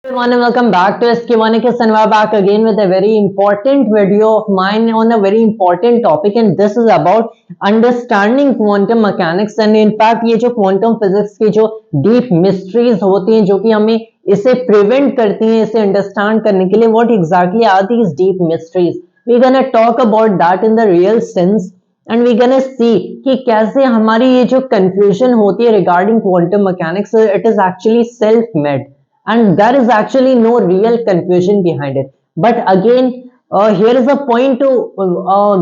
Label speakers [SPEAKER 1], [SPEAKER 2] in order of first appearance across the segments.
[SPEAKER 1] Everyone and welcome back to SK1 and we're back again with a very important video of mine on a very important topic, and this is about understanding quantum mechanics. And in fact ये जो quantum physics की जो deep mysteries होती हैं जो कि हमें इसे prevent करती हैं इसे understand करने के लिए, what exactly are these deep mysteries? We're gonna talk about that in the real sense and we're gonna see कि कैसे हमारी ये जो confusion होती है regarding quantum mechanics, it is actually self-made and there is actually no real confusion behind it. But again, here is a point to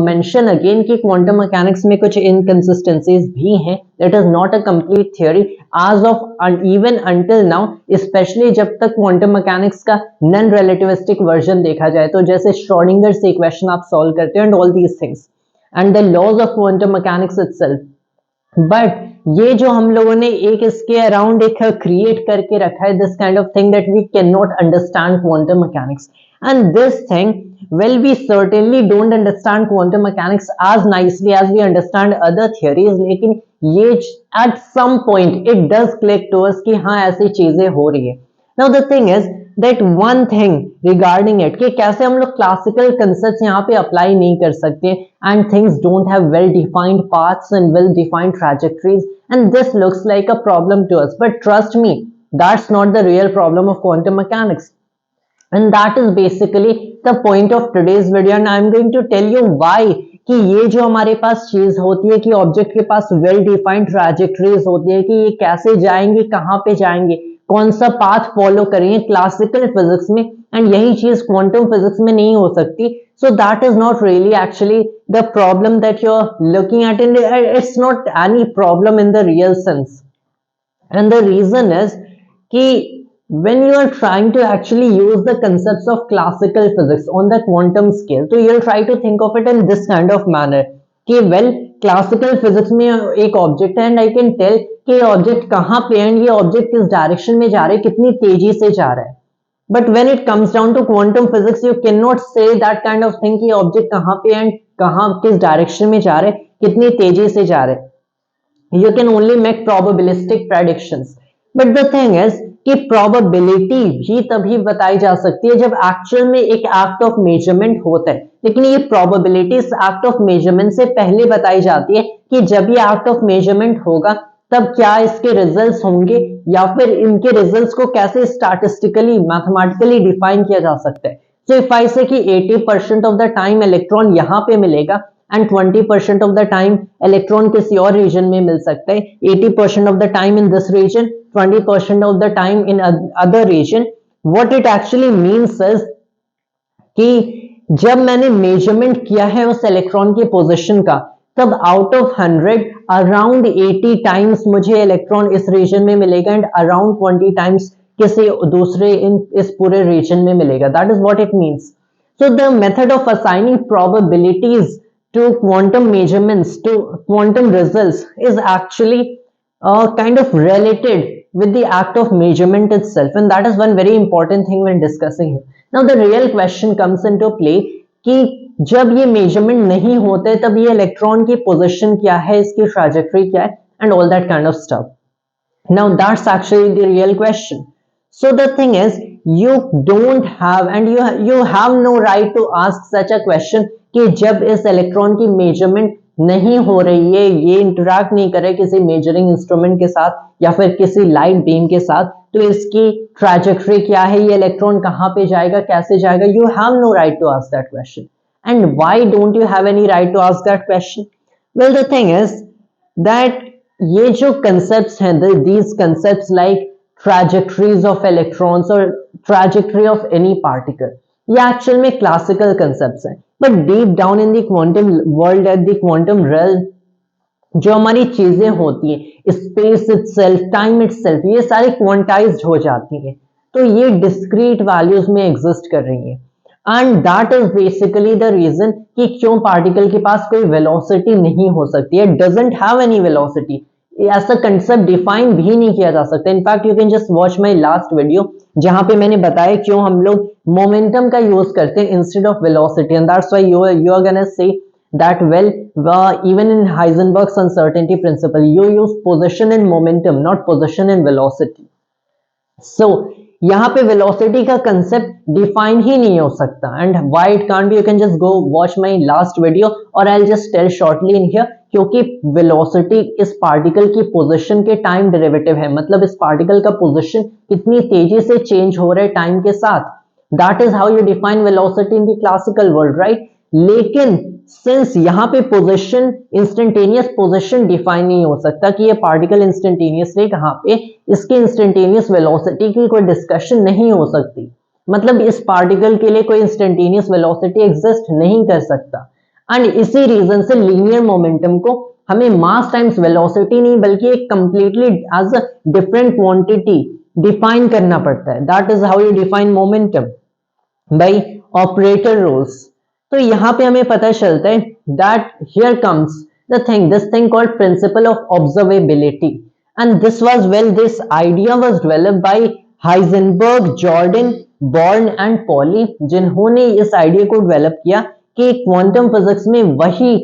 [SPEAKER 1] mention again कि quantum mechanics में कुछ inconsistencies भी हैं. It is not a complete theory as of even until now, especially जब तक quantum mechanics का non relativistic version देखा जाए, तो जैसे श्रोडिंगर से equation आप solve करते हैं and all these things and the laws of quantum mechanics itself. But ये जो हम लोगों ने एक इसके अराउंड एक क्रिएट करके रखा है, this kind of thing that we can not understand quantum mechanics and this thing well we certainly don't understand quantum mechanics as nicely as we understand other theories, लेकिन ये at some point it does click to us कि हाँ ऐसी चीजें हो रही है. Now the thing is that one thing regarding it कि कैसे हम लोग classical concepts यहाँ पे apply नहीं कर सकते and things don't have well defined paths and well defined trajectories, and this looks like a problem to us, but trust me, that's not the real problem of quantum mechanics. And that is basically the point of today's video, and I'm going to tell you why कि ये जो हमारे पास चीज होती है कि object के पास well defined trajectories होती है कि ये कैसे जाएंगे, कहां पे जाएंगे, कौन सा पाथ फॉलो करेंगे क्लासिकल फिजिक्स में, एंड यही चीज क्वांटम फिजिक्स में नहीं हो सकती. So that is not really actually the problem that you are looking at, in it's not any problem in the real sense. And the reason is कि when you are trying to actually use the concepts of classical physics on the quantum scale, so you'll try to think of it in this kind of manner कि well classical physics में एक object है and I can tell कि ये object कहाँ पे है and ये object किस direction में जा रहा है, कितनी तेजी से जा रहा है. But when it comes down to quantum physics, you cannot say that kind of thing कि object कहाँ पे है and कहाँ किस direction में जा रहा है, कितनी तेजी से जा रहा है. You can only make probabilistic predictions. But the thing is कि probability भी तभी बताई जा सकती है जब actual में एक act of measurement होता है, लेकिन ये probability इस act of measurement से पहले बताई जाती है कि जब ये act of measurement होगा तब क्या इसके results होंगे या फिर इनके results को कैसे statistically mathematically define किया जा सकता है. So if I say कि 80% of the time electron यहाँ पे मिलेगा and 20% of the time electron किसी और region में मिल सकता है, 80% of the time in this region, 20% of the time in other region. What it actually means is कि जब मैंने मेजरमेंट किया है उस इलेक्ट्रॉन की पोजीशन का, तब आउट ऑफ 100 अराउंड 80 टाइम्स मुझे इलेक्ट्रॉन इस रीजन में मिलेगा एंड अराउंड 20 टाइम्स किसी दूसरे इस पूरे रीजन में मिलेगा. That is what it means. So the method of assigning probabilities to quantum measurements, to quantum results, is actually kind of related with the act of measurement itself, and that is one very important thing when discussing it. Now the real question comes into play कि जब ये measurement नहीं होते तब ये electron की position क्या है, इसकी ट्रैजेक्टरी क्या है, and all that kind of stuff. Now that's actually the real question. So the thing is, you don't have and you have no right to ask such a question कि जब इस electron की measurement नहीं हो रही है, ये interact नहीं कर रहे किसी मेजरिंग इंस्ट्रूमेंट के साथ या फिर किसी लाइट बीम के साथ, तो इसकी ट्रैजेक्टरी क्या है, ये इलेक्ट्रॉन कहाँ पे जाएगा, कैसे जाएगा. You have no right to ask that question. And why don't you have any right to ask that question? Well the thing is that ये जो कंसेप्ट्स हैं, these concepts like trajectories of electrons or trajectory of any particle, ये actual में classical concepts हैं, but deep down in the quantum world at the quantum realm जो हमारी चीजें होती हैं, स्पेस इटसेल्फ, टाइम इटसेल्फ, ये सारी क्वांटाइज्ड हो जाती हैं, तो ये डिस्क्रीट वैल्यूज में एग्जिस्ट कर रही हैं. And that is basically the reason कि क्यों पार्टिकल के पास कोई वेलोसिटी नहीं हो सकती है, डजंट हैव एनी वेलोसिटी. ऐसा कंसेप्ट डिफाइन भी नहीं किया जा सकता. In fact you can just watch my last video जहां पे मैंने बताया क्यों हम लोग मोमेंटम का यूज करते हैं instead of velocity, and that's why you are gonna say that well even in Heisenberg's uncertainty principle you use position and momentum, not position and velocity. So यहाँ पे वेलोसिटी का कंसेप्ट डिफाइन ही नहीं हो सकता. And why it can't be, you can just go watch my last video और I will just tell shortly in here. क्योंकि velocity इस particle की पोजीशन के टाइम डेरिवेटिव है, मतलब इस पार्टिकल का पोजीशन कितनी तेजी से चेंज हो रहा है टाइम के साथ. That is how you define velocity in the classical world, right. लेकिन सिंस यहाँ पे पोजीशन, इंस्टेंटेनियस पोजीशन डिफाइन नहीं हो सकता कि ये पार्टिकल इंस्टेंटेनियसली कहाँ पे, इसके इंस्टेंटेनियस वेलोसिटी की कोई डिस्कशन नहीं हो सकती. मतलब इस पार्टिकल के लिए कोई इंस्टेंटेनियस वेलोसिटी एग्जिस्ट नहीं कर सकता. एंड इसी रीजन से लीनियर मोमेंटम को हमें मास टाइम्स वेलोसिटी नहीं बल्कि एक completely as a different quantity define करना पड़ता है. That is how you define momentum by operator rules. तो यहाँ पे हमें पता चलता है that here comes the thing, this thing called principle of observability. And this was well, this idea was developed by Heisenberg, Jordan, Born and Pauli, जिन्होंने इस idea को डेवलप किया कि क्वांटम फिजिक्स में वही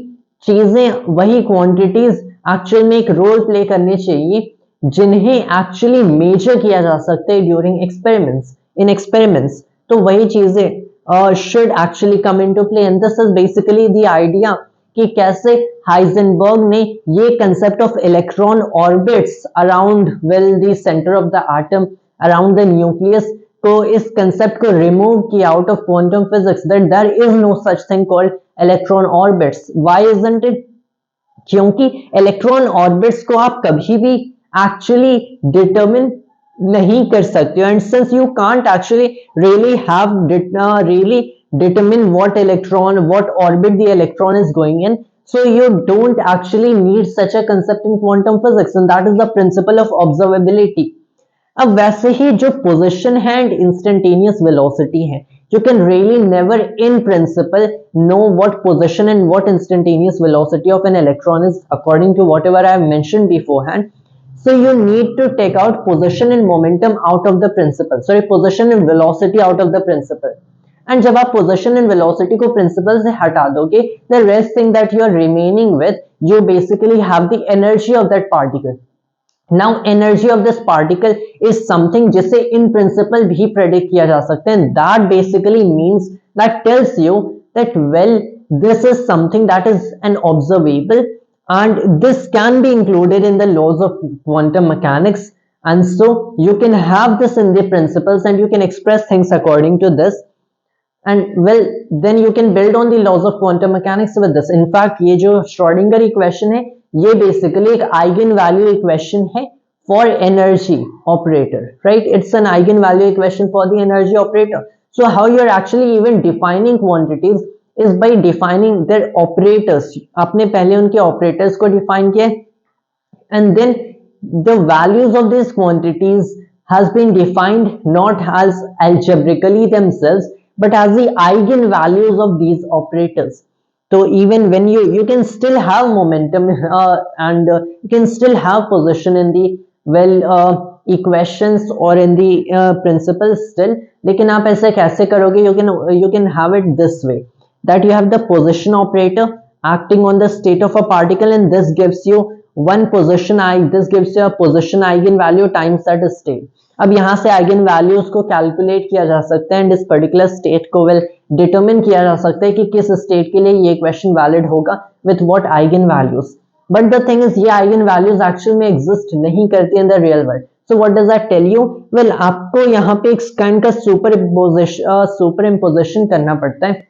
[SPEAKER 1] चीजें, वही क्वांटिटीज एक्चुअल में एक रोल प्ले करनी चाहिए जिन्हें एक्चुअली मेजर किया जा सकता है ड्यूरिंग एक्सपेरिमेंट्स, इन एक्सपेरिमेंट्स. तो वही चीजें should actually come into play, and this is basically the idea कि कैसे हाइजेनबर्ग ने ये concept of electron orbits around well the centre of the atom, around the nucleus को, इस कंसेप्ट को रिमूव किया out of quantum physics, that there is no such thing called electron orbits. Why isn't it? क्योंकि electron orbits को आप कभी भी actually determine नहीं कर सकते हो. And since you can't actually really have really determine what electron, what orbit the electron is going in, so you don't actually need such a concept in quantum physics, and that is the principle of observability. अब वैसे ही जो position है and instantaneous velocity है, you can really never in principle know what position and what instantaneous velocity of an electron is according to whatever I have mentioned beforehand. So you need to take out position and momentum out of the principle, sorry, position and velocity out of the principle. And जब आप position and velocity को principle से हटा दोगे, the rest thing that you are remaining with, you basically have the energy of that particle. Now energy of this particle is something जिसे in principle भी predict किया जा सकता है. That basically means, that tells you that well, this is something that is an observable, and this can be included in the laws of quantum mechanics, and so you can have this in the principles and you can express things according to this, and well then you can build on the laws of quantum mechanics with this. In fact ये जो Schrodinger equation है, ये basically एक eigen value equation है for energy operator, right. It's an eigen value equation for the energy operator. So how you are actually even defining quantities is by defining their operators. आपने पहले उनके operators को define किया, and then the values of these quantities has been defined not as algebraically themselves but as the eigen values of these operators. So even when you can still have momentum and you can still have position in the equations or in the principles still, लेकिन आप ऐसे कैसे करोगे? You can have it this way, that you have the position operator acting on the state of a particle, and this gives you one position, this gives you a position eigenvalue times that state. अब यहाँ से eigen values को calculate किया जा सकता है and इस particular state को वेल डिटरमिन किया जा सकता है कि किस स्टेट के लिए ये इक्वेशन वैलिड होगा with what eigen values. But the thing is, ये आइगन वैल्यूज एक्चुअल में एग्जिस्ट नहीं करती in the real world. So what does that tell you? Well आपको यहाँ पे एक काइंड का सुपर इम्पोजिशन करना पड़ता है,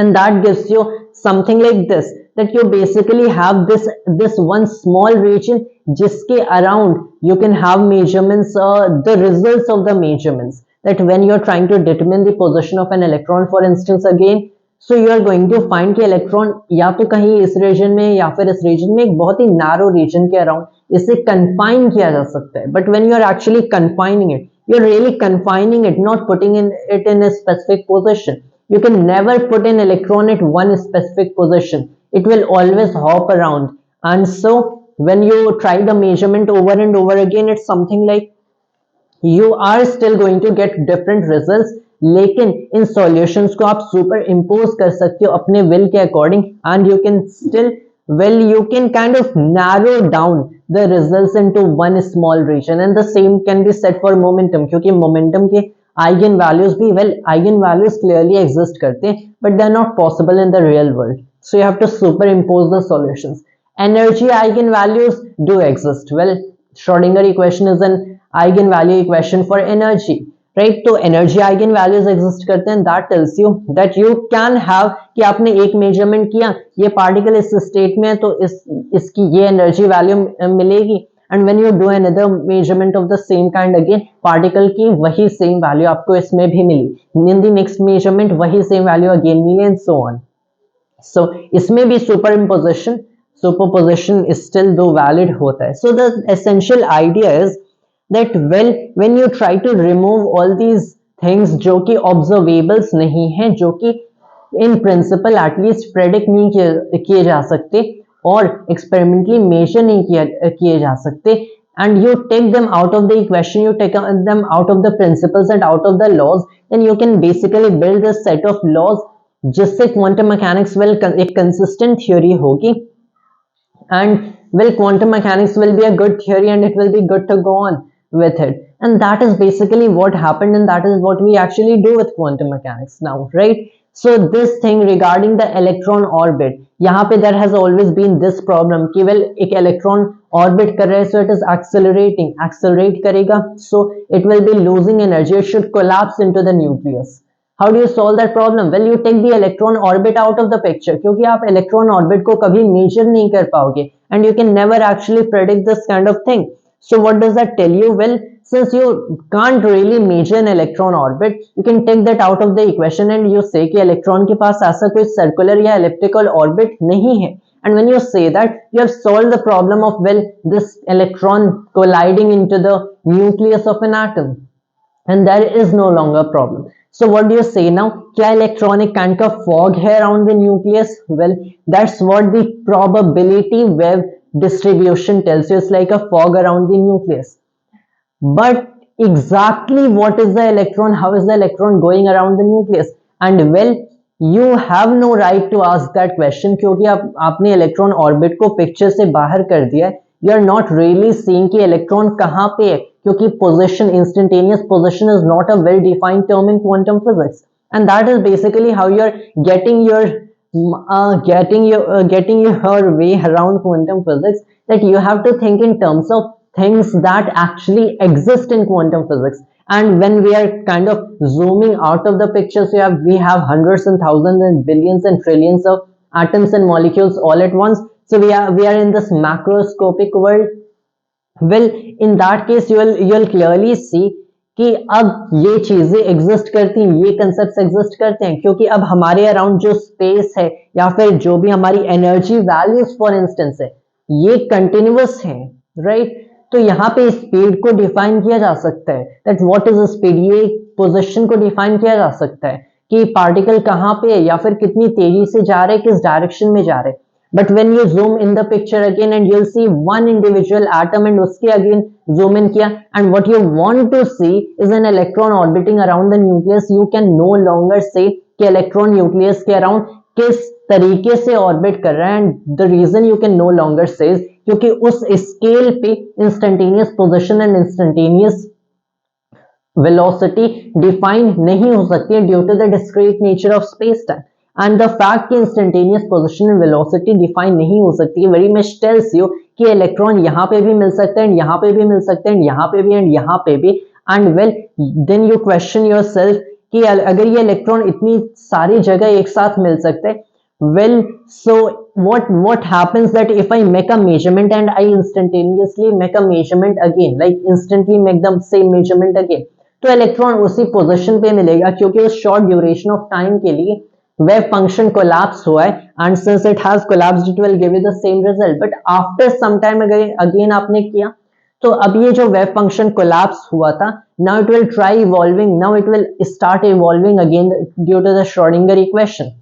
[SPEAKER 1] and that gives you something like this, that you basically have this one small region jiske around you can have measurements, the results of the measurements, that when you are trying to determine the position of an electron for instance again, so you are going to find कि electron या तो कहीं इस region में या फिर इस region में एक बहुत ही narrow region के around इसे confine किया जा सकता है. But when you are actually confining it, you are really confining it, not putting it in a specific position. You can never put an electron at one specific position. It will always hop around, and so when you try the measurement over and over again, it's something like you are still going to get different results, लेकिन इन solutions को आप super impose कर सकते हो अपने will के according, and you can still well, you can kind of narrow down the results into one small region, and the same can be said for momentum, क्योंकि momentum के eigen values भी, well, eigen values clearly exist करते हैं, but they are not possible in the real world, so you have to superimpose the solutions. Energy eigen values do exist. Well, Schrodinger equation is an eigen value equation for energy, right तो energy eigen values exist करते हैं, that tells you that you can have कि आपने एक measurement किया, ये particle इस state में है तो इसकी ये एनर्जी वैल्यू मिलेगी, and when you do another measurement of the same kind again particle की वही सेम वैल्यू आपको इसमें भी मिली, इन द नेक्स्ट मेजरमेंट वही सेम वैल्यू अगेन मिली एंड सो ऑन. सो इसमें भी सुपरपोजिशन स्टिल दो वैलिड होता है. So the essential idea is that when you try to remove all these things जो कि observables नहीं हैं, जो कि in principle at least predict नहीं किए जा सकते और experimentally measure नहीं किए जा सकते, and you take them out of the equation, you take them out of the principles and out of the laws, then you can basically build a set of laws जिससे quantum mechanics एक consistent theory होगी, and quantum mechanics will be a good theory and it will be good to go on with it. And that is basically what happened, and that is what we actually do with quantum mechanics now, right? So this thing regarding the electron orbit, यहाँ पे there has always been this problem कि well एक electron orbit कर रहा है, so it is accelerate करेगा, so it will be losing energy, it should collapse into the nucleus. How do you solve that problem? Well, you take the electron orbit out of the picture, क्योंकि आप electron orbit को कभी measure नहीं कर पाओगे, and you can never actually predict this kind of thing. So what does that tell you? Well, since you can't really measure an electron orbit, you can take that out of the equation and you say कि electron के पास ऐसा कोई circular या elliptical orbit नहीं है. And when you say that, you have solved the problem of well this electron colliding into the nucleus of an atom, and there is no longer a problem. So what do you say now? क्या electronic kind का fog है around the nucleus? Well, that's what the probability wave distribution tells you. It's like a fog around the nucleus. But exactly what is the electron? How is the electron going around the nucleus? And well, you have no right to ask that question क्योंकि आपने electron orbit को picture से बाहर कर दिया है. You are not really seeing कि electron कहाँ पे है, क्योंकि position, instantaneous position is not a well defined term in quantum physics, and that is basically how you are getting your way around quantum physics, that you have to think in terms of things that actually exist in quantum physics. And when we are kind of zooming out of the picture, so we have hundreds and thousands and billions and trillions of atoms and molecules all at once, so we are in this macroscopic world. Well, in that case you'll clearly see कि अब ये चीजें exist करती हैं, ये concept exist करते हैं, क्योंकि अब हमारे अराउंड जो स्पेस है या फिर जो भी हमारी एनर्जी वैल्यूज फॉर इंस्टेंस है ये कंटिन्यूअस है, राइट? तो यहाँ पे स्पीड को डिफाइन किया जा सकता है, दैट व्हाट इज स्पीड, ये पोजीशन को डिफाइन किया जा सकता है कि पार्टिकल कहाँ पे है या फिर कितनी तेजी से जा रहे हैं, किस डायरेक्शन में जा रहे हैं. But when you zoom in the picture again and you'll see one individual atom and उसके again zoom in किया, and what you want to see is an electron orbiting around the nucleus. You can no longer say कि electron nucleus के around किस तरीके से orbit कर रहा है, and the reason you can no longer say is क्योंकि उस scale पे instantaneous position and instantaneous velocity define नहीं हो सकती है due to the discrete nature of space-time. And the fact कि instantaneous position and velocity define नहीं हो सकती है very much tells you कि electron यहाँ पे भी मिल सकता है, यहाँ पे भी मिल सकता है, यहाँ पे भी and यहाँ पे भी. And well, then you question yourself कि अगर ये electron इतनी सारी जगह एक साथ मिल सकते हैं, well, so what happens that if I make a measurement and I instantaneously make a measurement again, like instantly make the same measurement again, तो electron उसी position पे मिलेगा क्योंकि उस short duration of time के लिए wave function collapse हुआ है, and since it has collapsed it will give you the same result. But after some time again आपने किया तो अब ये जो wave function collapse हुआ था, now it will try evolving, now it will start evolving again due to the Schrodinger equation.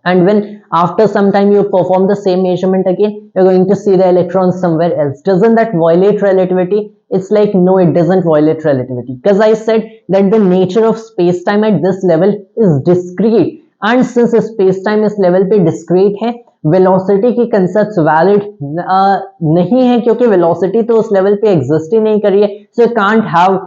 [SPEAKER 1] And when after some time you perform the same measurement again, you're going to see the electrons somewhere else. Doesn't that violate relativity? It's like, no, it doesn't violate relativity, because I said that the nature of space-time at this level is discrete. And since space time इस level पे discrete है, velocity की concept valid नहीं है, क्योंकि velocity तो उस level पे एग्जिस्ट ही नहीं कर रही है. So you can't have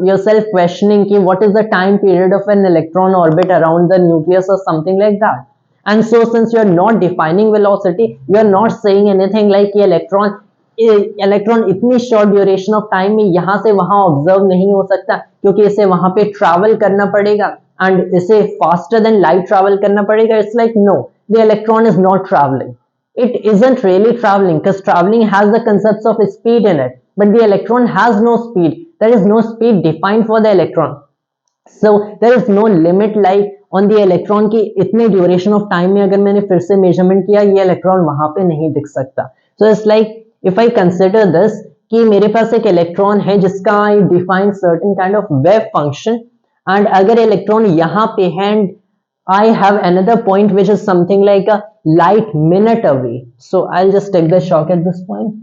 [SPEAKER 1] yourself questioning कि what is the time period of an electron orbit around the nucleus or something like that. And so since you are not defining velocity, you are not saying anything like ये electron इतनी short duration of time में यहाँ से वहां observe नहीं हो सकता, क्योंकि इसे वहां पे ट्रैवल करना पड़ेगा एंड इसे फास्टर देन लाइट ट्रैवल करना पड़ेगा. It's like no, the electron is not travelling. It isn't really traveling because traveling has the concepts of speed in it, but the electron has no speed. There is no speed defined for the electron. So there is no limit like on the electron की इतने duration of time में अगर मैंने फिर से measurement किया, ये electron वहां पे नहीं दिख सकता. So it's like if I consider this कि मेरे पास एक electron है जिसका I define certain kind of wave function, and अगर electron यहाँ पे है and I have another point which is something like a light minute away. So I'll just take the shock at this point.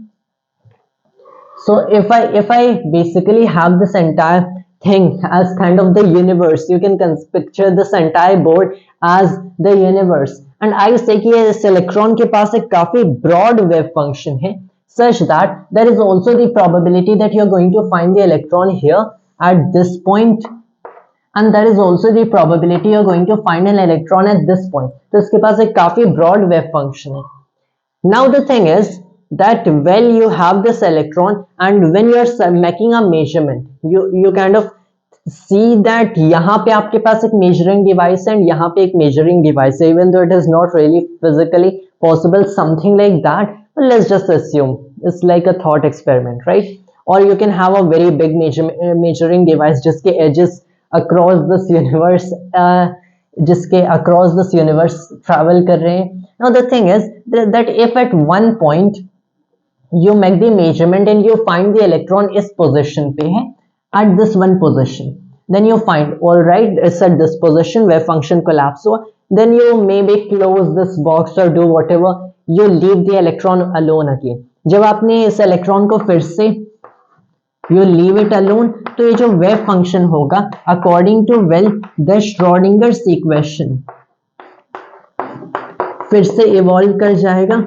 [SPEAKER 1] So if I basically have this entire thing as kind of the universe, you can picture this entire board as the universe, and I say कि इस electron के पास एक काफी broad wave function है, such that there is also the probability that you are going to find the electron here at this point, and there is also the probability you are going to find an electron at this point. तो इसके पास एक काफी broad wave function है. Now the thing is that when you have this electron and when you are making a measurement, you kind of see that यहाँ पे आपके पास एक measuring device है and यहाँ पे एक measuring device है, even though it is not really physically possible, something like that, but let's just assume it's like a thought experiment, right? Or you can have a very big measuring device जिसके edges across this universe जिसके across this universe travel कर रहे हैं. Now the thing is that if at one point you make the measurement and you find the electron इस position पे है at this one position, then you find all right it's at this position where function collapse हुआ, then you maybe close this box or do whatever, you leave the electron alone again. जब आपने इस electron को फिर से you leave it alone, तो ये जो wave function होगा according to the Schrodinger's equation फिर से evolve कर जाएगा.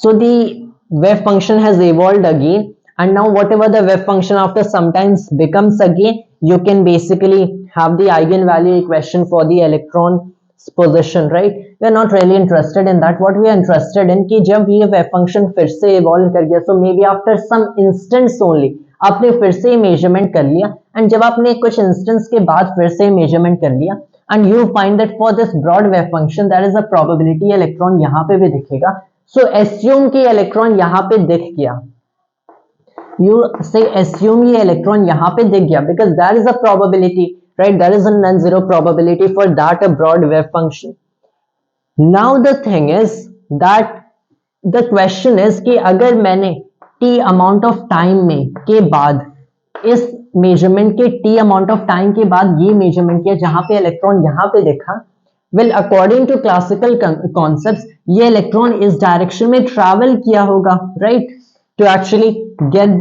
[SPEAKER 1] So the wave function has evolved again, and now whatever the wave function after sometimes becomes again, you can basically have the eigenvalue equation for the electron position, right? We are not really interested in that. What we are interested in कि जब ये wave function फिर से evolve कर गया, so maybe after some instance only आपने फिर से measurement कर लिया, and जब आपने कुछ instance के बाद फिर से measurement कर लिया, and you find that for this broad wave function there is a probability electron यहाँ पे भी दिखेगा. So assume कि electron यहाँ पे दिख गया. You say assume ये electron यहाँ पे दिख गया because there is a probability, right? There is a non-zero probability for that a broad wave function. Now the thing is that the question is कि अगर मैंने t amount of time में के बाद इस measurement के t amount of time के बाद ये measurement किया जहां पे electron यहाँ पे देखा, well according to classical concepts ये electron इस direction में travel किया होगा, right? To actually get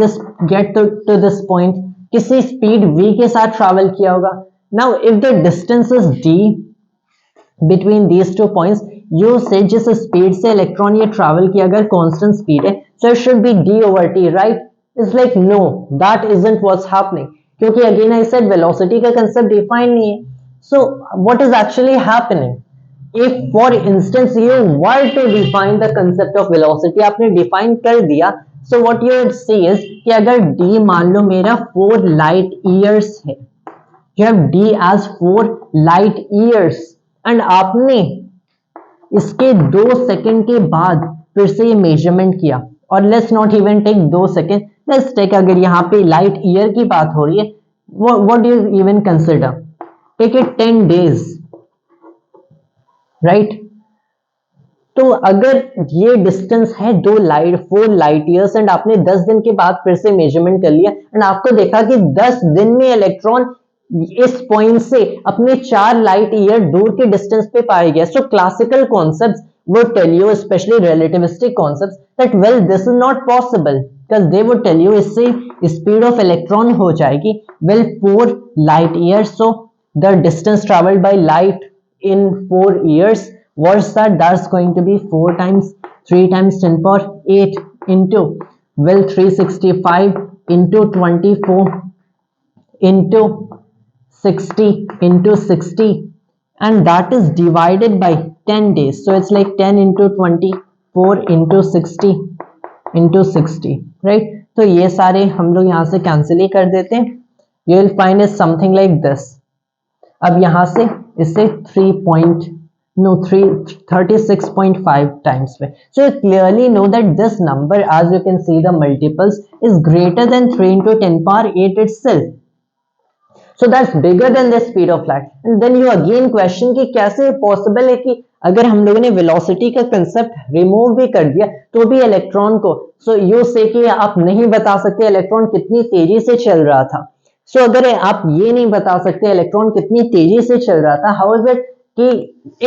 [SPEAKER 1] to this point किसी speed v के साथ travel किया होगा. Now if the distance is d between these two points, you say जिस speed से electron ये travel किया अगर constant speed है, so it should be d over t, right? It's like no, that isn't what's happening, क्योंकि again I said velocity का concept define नहीं है. So what is actually happening? If for instance you were to define the concept of velocity, आपने define कर दिया, so what you would see is कि अगर d मान लो मेरा 4 light years है, you have d as 4 light years, and आपने इसके 2 सेकंड के बाद फिर से ये मेजरमेंट किया, और let's not even take 2 second, let's take अगर यहाँ पे लाइट ईयर की बात हो रही है, what do you even consider, take it 10 days, right? तो अगर ये डिस्टेंस है 4 लाइट ईयर्स एंड आपने 10 दिन के बाद फिर से मेजरमेंट कर लिया एंड आपको देखा कि 10 दिन में इलेक्ट्रॉन इस पॉइंट से अपने 4 लाइट ईयर दूर के डिस्टेंस पे पाया गया. सो classical concepts would tell you, especially relativistic concepts, that well this is not possible, because they would tell you इससे speed of electron हो जाएगी well 4 light years. So the distance traveled by light in 4 years, what's that? That's going to be 4 times 3 times 10 power 8 into, well, 365 into 24 into 60 into 60, and that is divided by 10 days. So it's like 10 into 24 into 60 into 60, right? तो ये सारे हम लोग यहाँ से cancel ही कर देते हैं. You will find is something like this. अब यहाँ से इससे 36.5 times पे. So you clearly know that this number, as you can see the multiples, is greater than 3 into 10 power 8 itself. So that's bigger than the speed of light. And then you again question कि कैसे possible है कि अगर हम लोगों ने velocity का concept remove भी कर दिया तो भी इलेक्ट्रॉन को, सो यू से कि आप नहीं बता सकते इलेक्ट्रॉन कितनी तेजी से चल रहा था. सो अगर आप ये नहीं बता सकते इलेक्ट्रॉन कितनी तेजी से चल रहा था, हाउ इज इट कि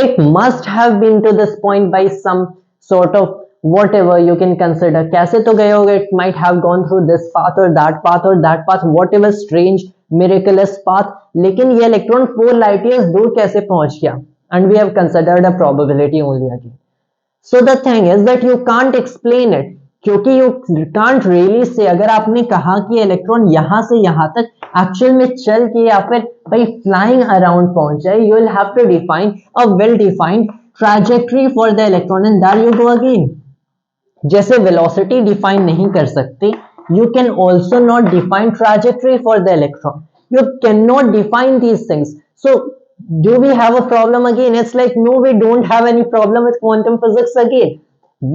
[SPEAKER 1] it must have been to this point by some sort of whatever you can consider. कैसे तो गए होगे, it might have gone through this path or that path or that path, whatever strange miraculous path, लेकिन ये electron 4 light years दूर कैसे पहुंच गया? And we have considered a probability only again. So the thing is that you can't explain it, क्योंकि you can't really say. अगर आपने कहा कि इलेक्ट्रॉन यहां से यहां तक एक्चुअल में चल के या फिर भाई फ्लाइंग अराउंड पहुंच जाए, you will have to define a well defined trajectory for the electron, and there you go again. जैसे वेलोसिटी डिफाइन नहीं कर सकते, you can also not define trajectory for the electron. You cannot define these things. So do we have a problem again? It's like no, we don't have any problem with quantum physics again,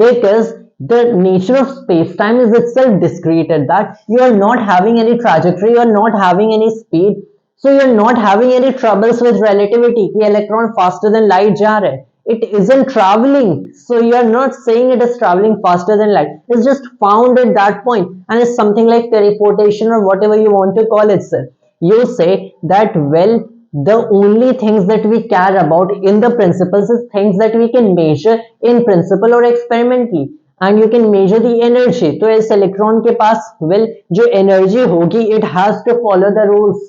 [SPEAKER 1] because the nature of space-time is itself discrete at that. You are not having any trajectory, you are not having any speed, so you are not having any troubles with relativity कि electron faster than light जा रहा है. It isn't traveling, so you are not saying it is traveling faster than light. It's just found at that point, and it's something like teleportation or whatever you want to call it, sir. You say that, well, the only things that we care about in the principles is things that we can measure in principle or experimentally, and you can measure the energy. तो इस electron के पास, well, जो energy होगी, it has to follow the rules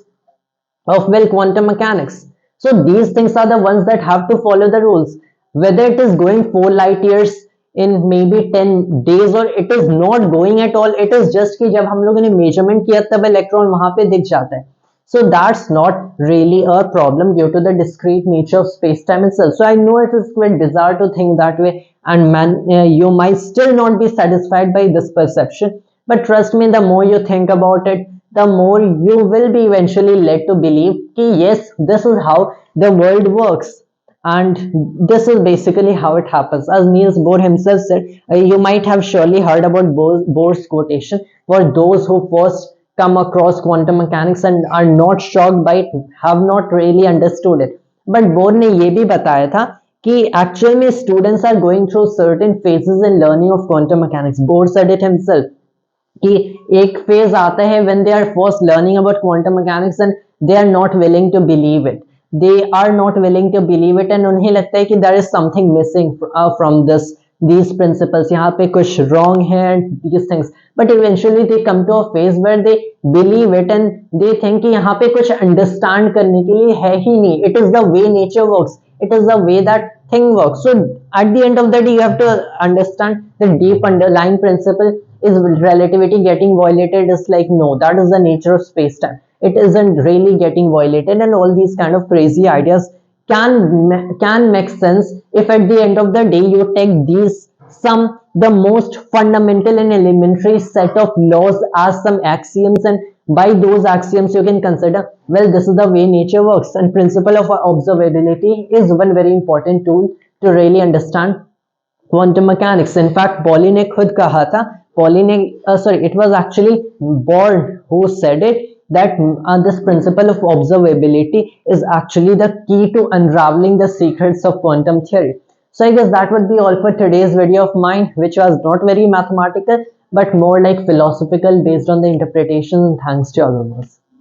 [SPEAKER 1] of, well, quantum mechanics. So these things are the ones that have to follow the rules. Whether it is going 4 light years in maybe 10 days or it is not going at all, it is just कि जब हम लोगों ने measurement किया तब electron वहां पे दिख जाता है. So that's not really a problem due to the discrete nature of space-time itself. So I know it is quite bizarre to think that way, and you might still not be satisfied by this perception, but trust me, the more you think about it, the more you will be eventually led to believe कि yes, this is how the world works. And this is basically how it happens. As Niels Bohr himself said, you might have surely heard about Bohr's quotation, for those who first come across quantum mechanics and are not shocked by it, have not really understood it. But Bohr ने ये भी बताया था कि actually में students are going through certain phases in learning of quantum mechanics. Bohr said it himself कि एक phase आता है when they are first learning about quantum mechanics and they are not willing to believe it. They are not willing to believe it, and उन्हें लगता है कि there is something missing from these principles. यहाँ पे कुछ wrong है, these things. But eventually they come to a phase where they believe it and they think कि यहाँ पे कुछ understand करने के लिए है ही नहीं. It is the way nature works. It is the way that thing works. So at the end of the day, you have to understand the deep underlying principle. Is relativity getting violated? Is like no, that is the nature of space-time. It isn't really getting violated, and all these kind of crazy ideas can make sense if at the end of the day you take the most fundamental and elementary set of laws as some axioms, and by those axioms you can consider, well, this is the way nature works. And principle of observability is one very important tool to really understand quantum mechanics. In fact, Pauli ने खुद कहा था, it was actually Bohr who said it, that this principle of observability is actually the key to unraveling the secrets of quantum theory. So I guess that would be all for today's video of mine, which was not very mathematical but more like philosophical based on the interpretation. Thanks to all of us.